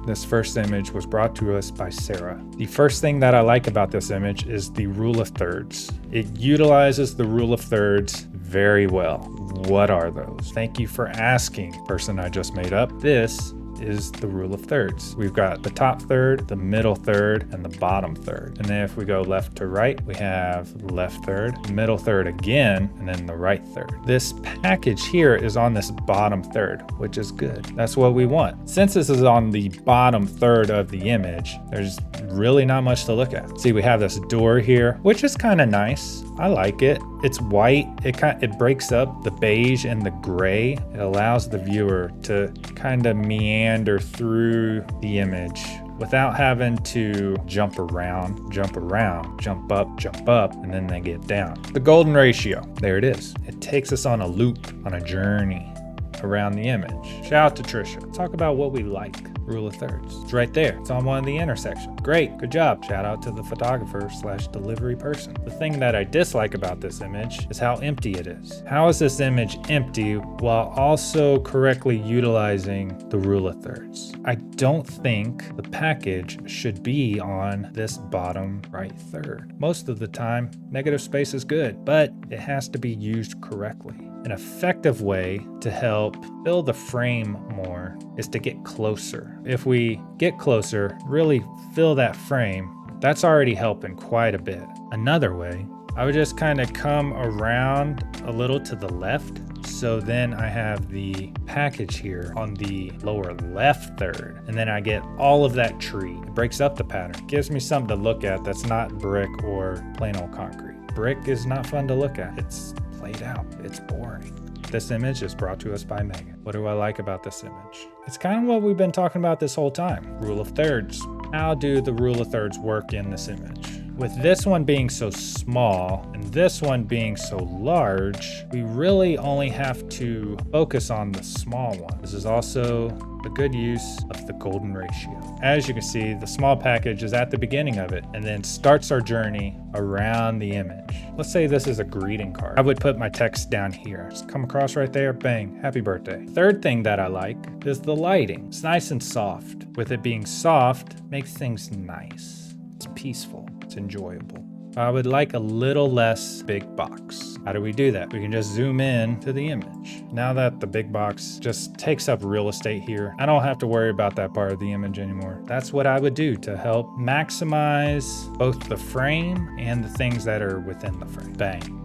This first image was brought to us by Sarah. The first thing that I like about this image is the rule of thirds. It utilizes the rule of thirds very well. What are those? Thank you for asking, person I just made up. This is the rule of thirds. We've got the top third, the middle third, and the bottom third. And then if we go left to right, we have left third, middle third again, and then the right third. This package here is on this bottom third, which is good. That's what we want. Since this is on the bottom third of the image, there's really not much to look at. See, we have this door here, which is kind of nice. I like it. It's white. It breaks up the beige and the gray. It allows the viewer to kind of meander through the image without having to jump around, jump up, and then they get down. The golden ratio, there it is. It takes us on a loop, on a journey around the image. Shout out to Trisha. Talk about what we like. Rule of thirds. It's right there. It's on one of the intersections. Great. Good job. Shout out to the photographer / delivery person. The thing that I dislike about this image is how empty it is. How is this image empty while also correctly utilizing the rule of thirds? I don't think the package should be on this bottom right third. Most of the time, negative space is good, but it has to be used correctly. An effective way to help fill the frame more is to get closer. If we get closer, really fill that frame, that's already helping quite a bit. Another way, I would just kind of come around a little to the left. So then I have the package here on the lower left third, and then I get all of that tree. It breaks up the pattern. It gives me something to look at that's not brick or plain old concrete. Brick is not fun to look at. It's played out. It's boring. This image is brought to us by Megan. What do I like about this image? It's kind of what we've been talking about this whole time. Rule of thirds. How do the rule of thirds work in this image? With this one being so small and this one being so large, we really only have to focus on the small one. This is also a good use of the golden ratio. As you can see, the small package is at the beginning of it and then starts our journey around the image. Let's say this is a greeting card. I would put my text down here. Just come across right there, bang, happy birthday. Third thing that I like is the lighting. It's nice and soft. With it being soft, makes things nice. It's peaceful. It's enjoyable. I would like a little less big box. How do we do that? We can just zoom in to the image. Now that the big box just takes up real estate here, I don't have to worry about that part of the image anymore. That's what I would do to help maximize both the frame and the things that are within the frame. Bang.